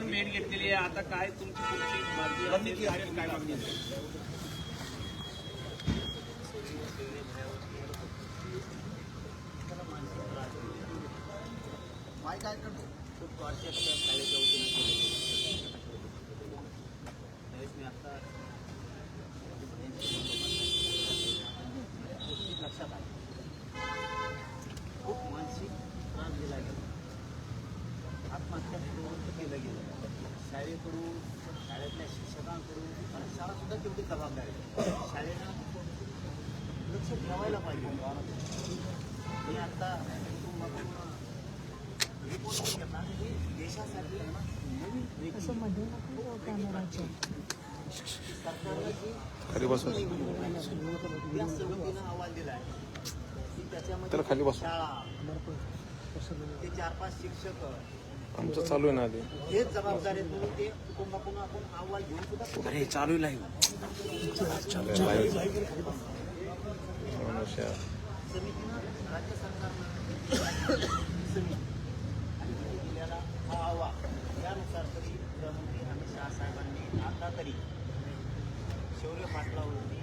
आपण मेट घेतलेली आहे. आता काय तुमची पुढची मागणी असेल, काय मागणी असेल? काय करतो खूप वर्षात मी आता लक्षात आलं खूप मानसिक त्रास दिला गेला. आत्महत्या केलं गेलं शाळेकडून, शाळेतल्या शिक्षकांकडून आणि शाळासुद्धा तेवढी जबाबदारी आहे. शाळेनं लक्ष ठेवायला पाहिजे. मी आता देशासाठी नवीन सरकारनं समितीनं अहवाल दिला आहे की त्याच्यामध्ये शाळा ते 4-5 शिक्षक आमचं चालू आहे ना आधी हेच जबाबदारी म्हणून ते कुटुंबाकडून आपण अहवाल घेऊन सुद्धा अरे चालू आहे समितीनं राज्य सरकारनं समिती आणि दिलेला हा अहवाल त्यानुसार तरी गृहमंत्री अमित शहा साहेबांनी आता तरी शौर्य पाटलावरती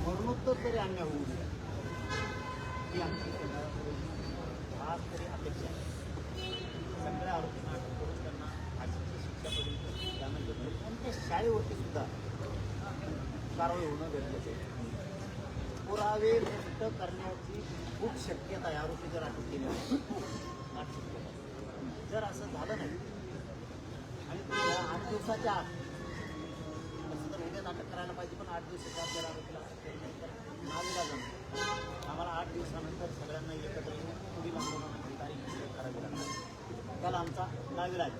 मरणोत्तर तरी अन्याय होऊ नये ही आमची आज तरी अपेक्षा आहे. सगळ्या आरोपींना अटक करून त्यांना फाशीची शिक्षा पर्यंत त्यानंतर कोणत्या शाळेवरती सुद्धा कारवाई होणं गरजेचं आहे. पुरावे नष्ट करण्याची खूप शक्यता आहे. आरोपी जर अटक केली जर असं झालं नाही आणि 8 दिवसाच्या आत असं तर उद्या नाटक करायला पाहिजे, पण 8 दिवसाच्या आत जर आरोपीला अटक केल्यानंतर नावीला जमतं आम्हाला 8 दिवसानंतर सगळ्यांना एकत्र येऊन पुढील आंदोलनाची तारीख करावी लागणार. त्याला आमचा नावीलाज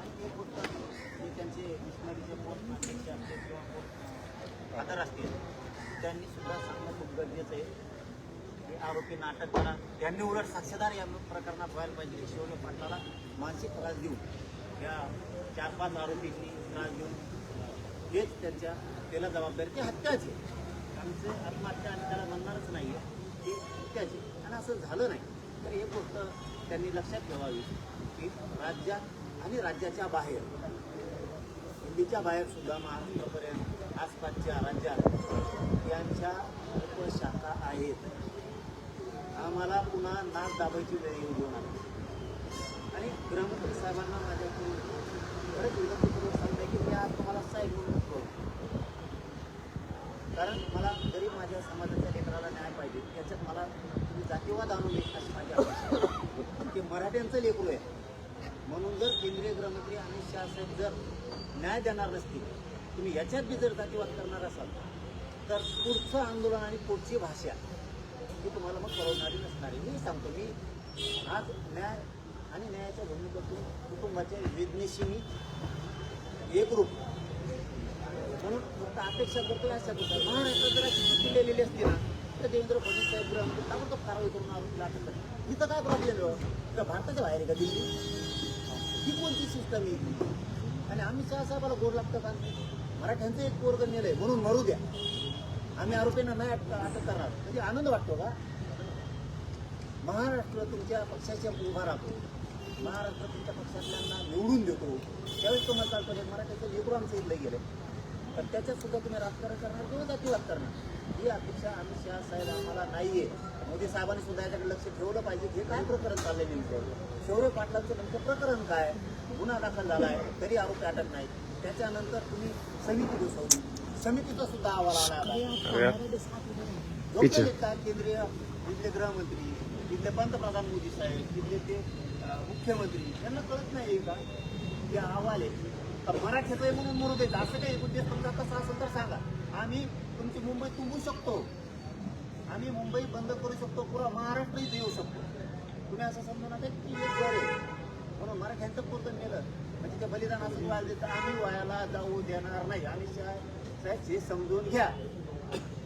आणि एक गोष्ट मी त्यांचे मिशनरीचे पोस्ट अध्यक्ष असतील किंवा पोस्ट आदर असतील त्यांनी सुद्धा सांगणं खूप गरजेचं आहे की आरोपी नाटक करा. त्यांनी उलट साक्षीदार या प्रकरणात व्हायला पाहिजे की शौर्य पाटलाला मानसिक त्रास देऊन या 4-5 आरोपींनी त्रास देऊन हेच त्याला जबाबदारी ती हत्याची आमचं आत्महत्या आणि त्याला म्हणणारच नाही आहे ती हत्याची. आणि असं झालं नाही तर एक गोष्ट त्यांनी लक्षात ठेवावी की राज्यात आणि राज्याच्या बाहेर दिल्लीच्या बाहेर सुद्धा महाराष्ट्रापर्यंत आसपासच्या राज्यात यांच्या उपशाखा आहेत. आम्हाला पुन्हा नाक दाबायची वेळ येऊ देऊ नका. आणि गृहमंत्री साहेबांना माझ्याकडून खरंच विनंतीपूर्वक सांगते की मी आज तुम्हाला साहेब म्हणून कारण मला जरी माझ्या समाजाच्या लेकराला न्याय पाहिजे त्याच्यात मला तुम्ही जातीवाद आणून येत अशी माझी अपेक्षा की मराठ्यांचं लेकरू आहे म्हणून जर केंद्रीय गृहमंत्री अमित शहा साहेब जर न्याय देणार नसतील तुम्ही याच्यात बी जर जातीवाद करणार असाल तर पुढचं आंदोलन आणि पुढची भाषा ही तुम्हाला मग परवडणारी नसणारी. मी सांगतो मी आज न्याय आणि न्यायाच्या भूमिकेतून कुटुंबाच्या वेदनेशी मी एकरूप म्हणून फक्त अपेक्षा करतो अशा गोष्टी महाराष्ट्रात जर अशी चुकी केलेली असती ना तर देवेंद्र फडणवीस साहेब गृहमंत्री ताबडतोब कारवाई करून आरोपीला अटक करतात. इथं काय प्रॉब्लेम आहे का भारताच्या बाहेर आहे का दिल्ली ही कोणती सिस्टम आहे? आणि अमित शहा साहेबाला गोड लागतं का मराठ्यांचं एक पोरग नेलंय म्हणून मरू द्या आम्ही आरोपींना नाही अटक करणार म्हणजे आनंद वाटतो का? महाराष्ट्र तुमच्या पक्षाच्या उभा राहतो, महाराष्ट्र तुमच्या पक्षातल्यांना निवडून देतो त्यावेळेस तुम्हाला चालतं मराठ्याचं लेकरू आमचं इथलं गेलं तर त्याच्यात सुद्धा तुम्ही राजकारण करणार किंवा जातीवाद करणार ही अपेक्षा अमित शहा साहेब आम्हाला नाहीये. मोदी साहेबांनी सुद्धा याच्याकडे लक्ष ठेवलं पाहिजे. हे काय प्रकरण चाललंय नेमकं शौर्य पाटलांचं नेमकं प्रकरण काय? गुन्हा दाखल झाला आहे तरी आरोपी अटक नाही. त्याच्यानंतर तुम्ही समिती बसवली समितीचा सुद्धा अहवाल आला काय केंद्रीय इथले गृहमंत्री इथले पंतप्रधान मोदी साहेब इथले ते मुख्यमंत्री यांना कळत नाही का की अहवाल आहे मराठीचं आहे म्हणून मरू देत असं काही उद्देश तुमचा कसा असेल तर सांगा. आम्ही तुमची मुंबई तुंबू शकतो, आम्ही मुंबई बंद करू शकतो, पुरा महाराष्ट्रही देऊ शकतो. तुम्ही असं समजणार की एक वर आहे म्हणून मराठ्यांचं पोतं नेलं म्हणजे ते बलिदान असं व्हायला देतं आम्ही व्हायला जाऊ देणार नाही. अमित शहा साहेब हे समजून घ्या.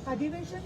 अधिवेशन